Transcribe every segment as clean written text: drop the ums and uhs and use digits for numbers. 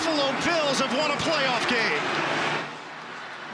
Buffalo Bills have won a playoff game.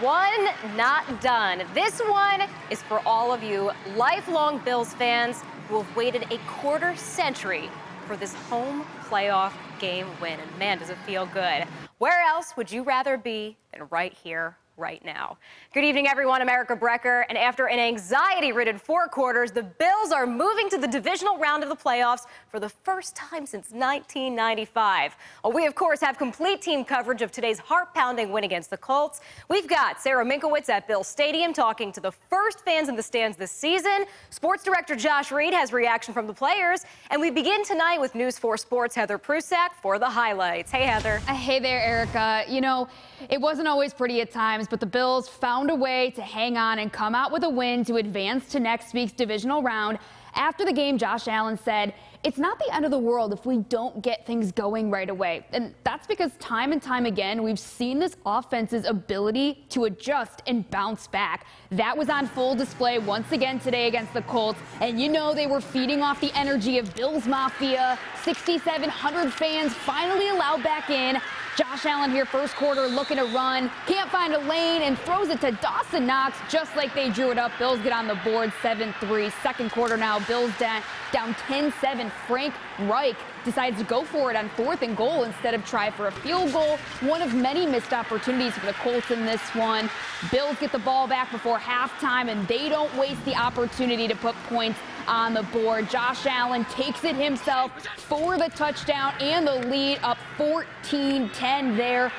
One not done. This one is for all of you lifelong Bills fans who have waited a quarter century for this home playoff game win. And man, does it feel good. Where else would you rather be than right here, right now? Good evening, everyone. I'm Erica Brecker. And after an anxiety-ridden 4 quarters, the Bills are moving to the divisional round of the playoffs for the first time since 1995. Well, we, of course, have complete team coverage of today's heart-pounding win against the Colts. We've got Sarah Minkowitz at Bills Stadium talking to the first fans in the stands this season. Sports director Josh Reed has reaction from the players. And we begin tonight with News 4 Sports' Heather Prusak for the highlights. Hey, Heather. Hey there, Erica. You know, it wasn't always pretty at times, but the Bills found a way to hang on and come out with a win to advance to next week's divisional round. After the game, Josh Allen said, "It's not the end of the world if we don't get things going right away." And that's because time and time again, we've seen this offense's ability to adjust and bounce back. That was on full display once again today against the Colts. And you know, they were feeding off the energy of Bills Mafia. 6,700 fans finally allowed back in. Josh Allen here first quarter looking to run, can't find a lane and throws it to Dawson Knox just like they drew it up. Bills get on the board 7-3. Second quarter now, Bills down 10-7. Frank Reich decides to go for it on 4th and goal instead of try for a field goal. One of many missed opportunities for the Colts in this one. Bills get the ball back before halftime and they don't waste the opportunity to put points on the board. Josh Allen takes it himself for the touchdown and the lead, up 14-10 there.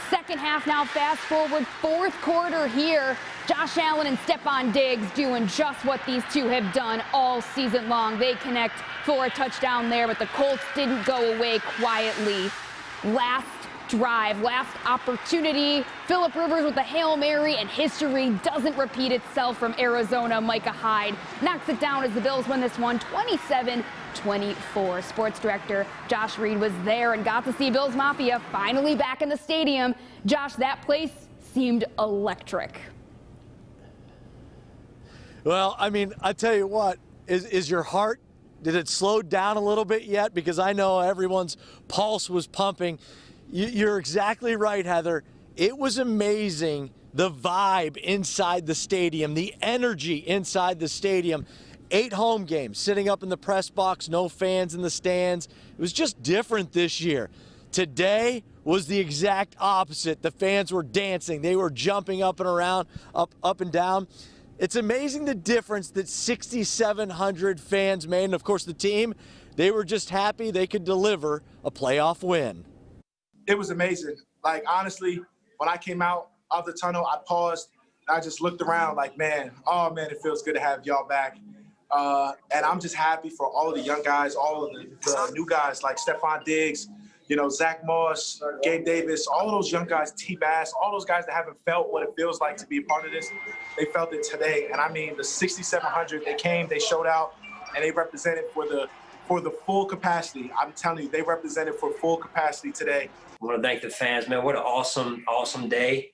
Second half now, fast forward, 4th quarter here. Josh Allen and Stephon Diggs doing just what these two have done all season long. They connect for a touchdown there, but the Colts didn't go away quietly. Last drive, last opportunity. Phillip Rivers with a Hail Mary, and history doesn't repeat itself from Arizona. Micah Hyde knocks it down as the Bills win this one 27-24. Sports director Josh Reed was there and got to see Bills Mafia finally back in the stadium. Josh, that place seemed electric. Well, I mean, I tell you what, is your heart, did it slow down a little bit yet? Because I know everyone's pulse was pumping. You're exactly right, Heather. It was amazing, the vibe inside the stadium, the energy inside the stadium. 8 home games, sitting up in the press box, no fans in the stands. It was just different this year. Today was the exact opposite. The fans were dancing. They were jumping up and around, up and down. It's amazing the difference that 6,700 fans made. And, of course, the team, they were just happy they could deliver a playoff win. It was amazing. Like, honestly, when I came out of the tunnel, I paused, and I just looked around like, man, oh, man, it feels good to have y'all back. And I'm just happy for all of the young guys, all of the new guys like Stephon Diggs, you know, Zach Moss, Gabe Davis, all of those young guys, T-Bass, all those guys that haven't felt what it feels like to be a part of this, they felt it today. And, I mean, the 6,700, they came, they showed out, and they represented for the full capacity. I'm telling you, they represented for full capacity today. I want to thank the fans, man. What an awesome, awesome day.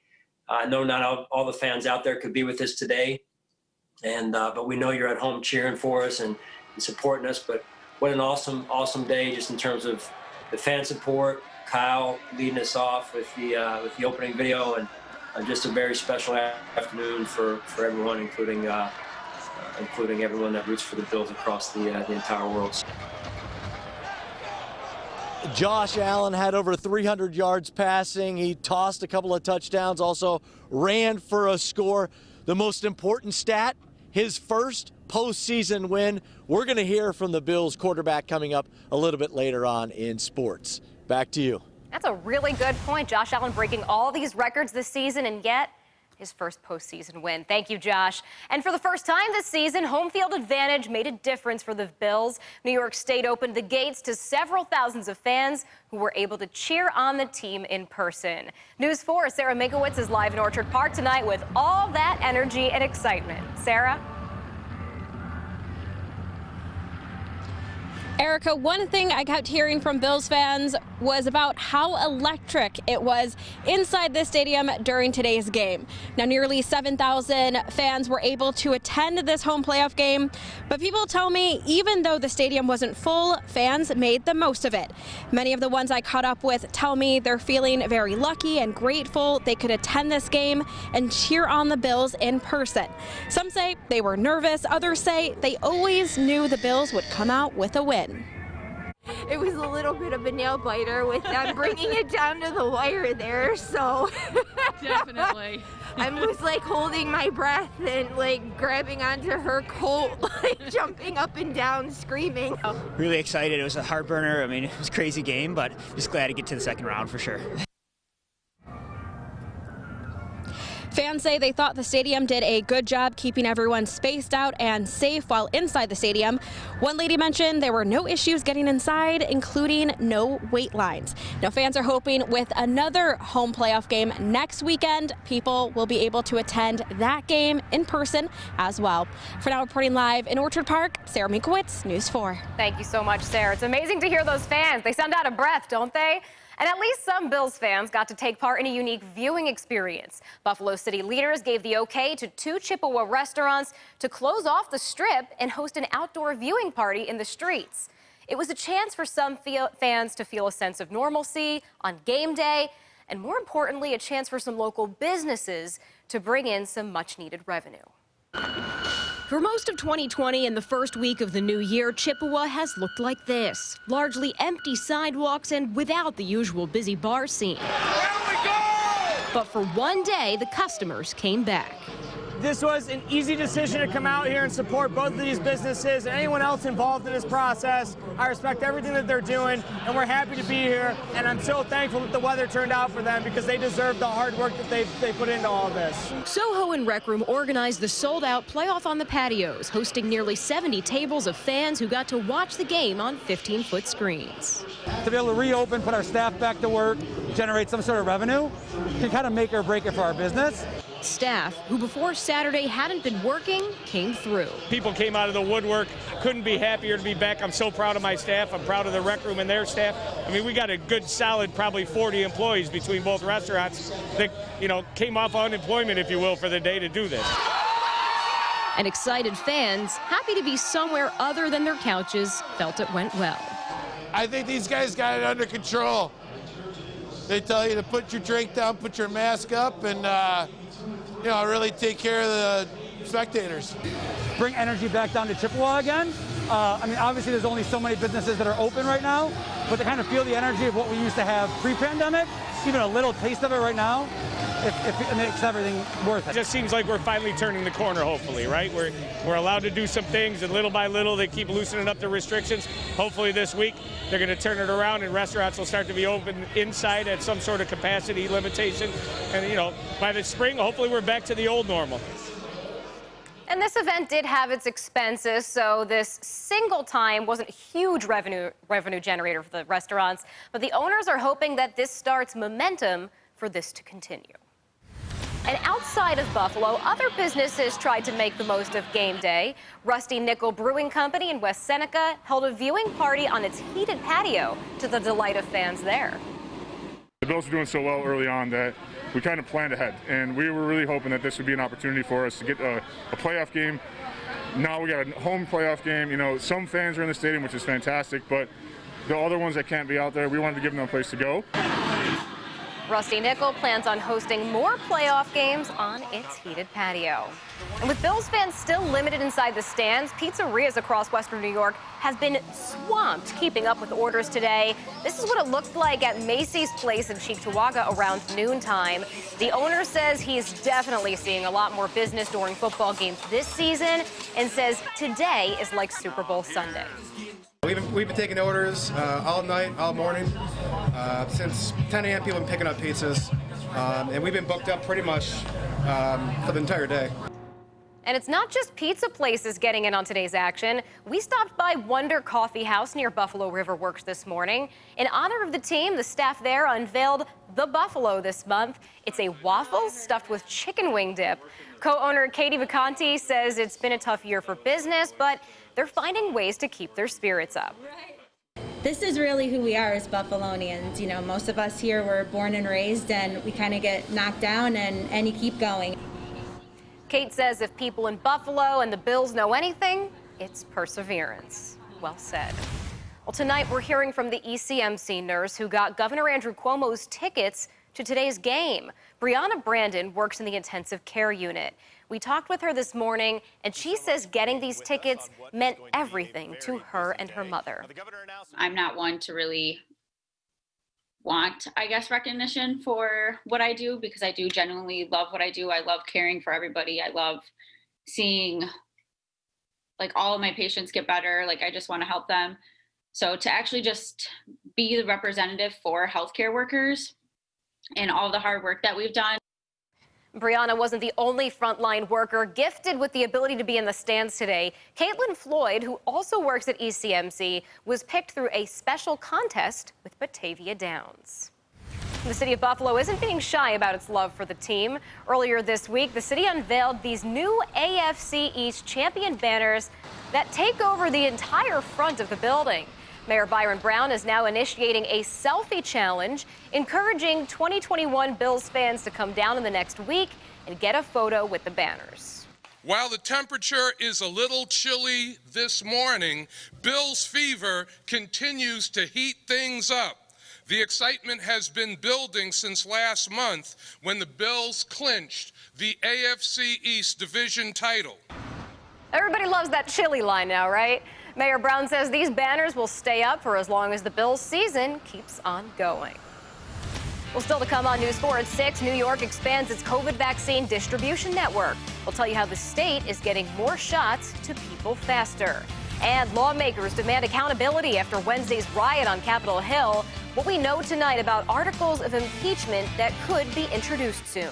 I know not all the fans out there could be with us today, but we know you're at home cheering for us and supporting us. But what an awesome, awesome day just in terms of the fan support, Kyle leading us off with the opening video, and just a very special afternoon for everyone, including everyone that roots for the Bills across the entire world. Josh Allen had over 300 yards passing. He tossed a couple of touchdowns, also ran for a score. The most important stat, his first postseason win. We're going to hear from the Bills quarterback coming up a little bit later on in sports. Back to you. That's a really good point. Josh Allen breaking all these records this season, and yet his first postseason win. Thank you, Josh. And for the first time this season, home field advantage made a difference for the Bills. New York State opened the gates to several thousands of fans who were able to cheer on the team in person. News 4, Sarah Minkowitz is live in Orchard Park tonight with all that energy and excitement. Sarah? Erica, one thing I kept hearing from Bills fans was about how electric it was inside this stadium during today's game. Now, nearly 7,000 fans were able to attend this home playoff game, but people tell me even though the stadium wasn't full, fans made the most of it. Many of the ones I caught up with tell me they're feeling very lucky and grateful they could attend this game and cheer on the Bills in person. Some say they were nervous, others say they always knew the Bills would come out with a win. It was a little bit of a nail biter with them bringing it down to the wire there, so definitely. I was like holding my breath and like grabbing onto her coat, like jumping up and down, screaming. Really excited. It was a heart burner. I mean, it was a crazy game, but just glad to get to the second round for sure. Fans say they thought the stadium did a good job keeping everyone spaced out and safe while inside the stadium. One lady mentioned there were no issues getting inside, including no wait lines. Now, fans are hoping with another home playoff game next weekend, people will be able to attend that game in person as well. For now, reporting live in Orchard Park, Sarah Minkowitz, News 4. Thank you so much, Sarah. It's amazing to hear those fans. They sound out of breath, don't they? And at least some Bills fans got to take part in a unique viewing experience. Buffalo City leaders gave the okay to 2 Chippewa restaurants to close off the strip and host an outdoor viewing party in the streets. It was a chance for some fans to feel a sense of normalcy on game day, and more importantly, a chance for some local businesses to bring in some much-needed revenue. For most of 2020 and the first week of the new year, Chippewa has looked like this. Largely empty sidewalks and without the usual busy bar scene. But for one day, the customers came back. This was an easy decision to come out here and support both of these businesses and anyone else involved in this process. I respect everything that they're doing, and we're happy to be here. And I'm so thankful that the weather turned out for them because they deserve the hard work that they put into all of this. Soho and Rec Room organized the sold-out Playoff on the Patios, hosting nearly 70 tables of fans who got to watch the game on 15-foot screens. To be able to reopen, put our staff back to work, generate some sort of revenue, can kind of make or break it for our business. Staff, who before Saturday hadn't been working, came through. People came out of the woodwork. Couldn't be happier to be back. I'm so proud of my staff. I'm proud of the Rec Room and their staff. I mean, we got a good, solid, probably 40 employees between both restaurants that, came off unemployment, if you will, for the day to do this. And excited fans, happy to be somewhere other than their couches, felt it went well. I think these guys got it under control. They tell you to put your drink down, put your mask up, and really take care of the spectators. Bring energy back down to Chippewa again. I mean, obviously there's only so many businesses that are open right now, but to kind of feel the energy of what we used to have pre-pandemic, even a little taste of it right now, it makes everything worth it. It just seems like we're finally turning the corner, hopefully, right? We're allowed to do some things, and little by little they keep loosening up the restrictions. Hopefully this week they're going to turn it around and restaurants will start to be open inside at some sort of capacity limitation. And, by the spring, hopefully we're back to the old normal. And this event did have its expenses, so this single time wasn't a huge revenue generator for the restaurants, but the owners are hoping that this starts momentum for this to continue. And outside of Buffalo, other businesses tried to make the most of game day. Rusty Nickel Brewing Company in West Seneca held a viewing party on its heated patio to the delight of fans there. The Bills were doing so well early on that we kind of planned ahead, and we were really hoping that this would be an opportunity for us to get a playoff game. Now we got a home playoff game. Some fans are in the stadium, which is fantastic, but the other ones that can't be out there, we wanted to give them a place to go. Rusty Nickel plans on hosting more playoff games on its heated patio. And with Bills fans still limited inside the stands, pizzerias across Western New York has been swamped keeping up with orders today. This is what it looks like at Macy's Place in Cheektowaga around noontime. The owner says he's definitely seeing a lot more business during football games this season and says today is like Super Bowl Sunday. We've been taking orders all night, all morning. Since 10 a.m. people have been picking up pizzas, and we've been booked up pretty much for the entire day. And it's not just pizza places getting in on today's action. We stopped by Wonder Coffee House near Buffalo River Works this morning. In honor of the team, the staff there unveiled the Buffalo this month. It's a waffle stuffed with chicken wing dip. Co-owner Katie Vicanti says it's been a tough year for business, but they're finding ways to keep their spirits up. This is really who we are as Buffalonians. You know, most of us here were born and raised, and we kind of get knocked down and you keep going. Kate says if people in Buffalo and the Bills know anything, it's perseverance. Well said. Well, tonight we're hearing from the ECMC nurse who got Governor Andrew Cuomo's tickets to today's game. Brianna Brandon works in the intensive care unit. We talked with her this morning, and she says getting these tickets meant everything to her and her mother. I'm not one to really want, I guess, recognition for what I do, because I do genuinely love what I do. I love caring for everybody. I love seeing like all of my patients get better. Like, I just want to help them. So to actually just be the representative for healthcare workers and all the hard work that we've done. Brianna wasn't the only frontline worker gifted with the ability to be in the stands today. Caitlin Floyd, who also works at ECMC, was picked through a special contest with Batavia Downs. The city of Buffalo isn't being shy about its love for the team. Earlier this week, the city unveiled these new AFC East champion banners that take over the entire front of the building. Mayor Byron Brown is now initiating a selfie challenge, encouraging 2021 Bills fans to come down in the next week and get a photo with the banners. While the temperature is a little chilly this morning, Bills fever continues to heat things up. The excitement has been building since last month when the Bills clinched the AFC East division title. Everybody loves that chilly line now, right? Mayor Brown says these banners will stay up for as long as the Bills season keeps on going. Well, still to come on News 4 at 6, New York expands its COVID vaccine distribution network. We'll tell you how the state is getting more shots to people faster. And lawmakers demand accountability after Wednesday's riot on Capitol Hill. What we know tonight about articles of impeachment that could be introduced soon.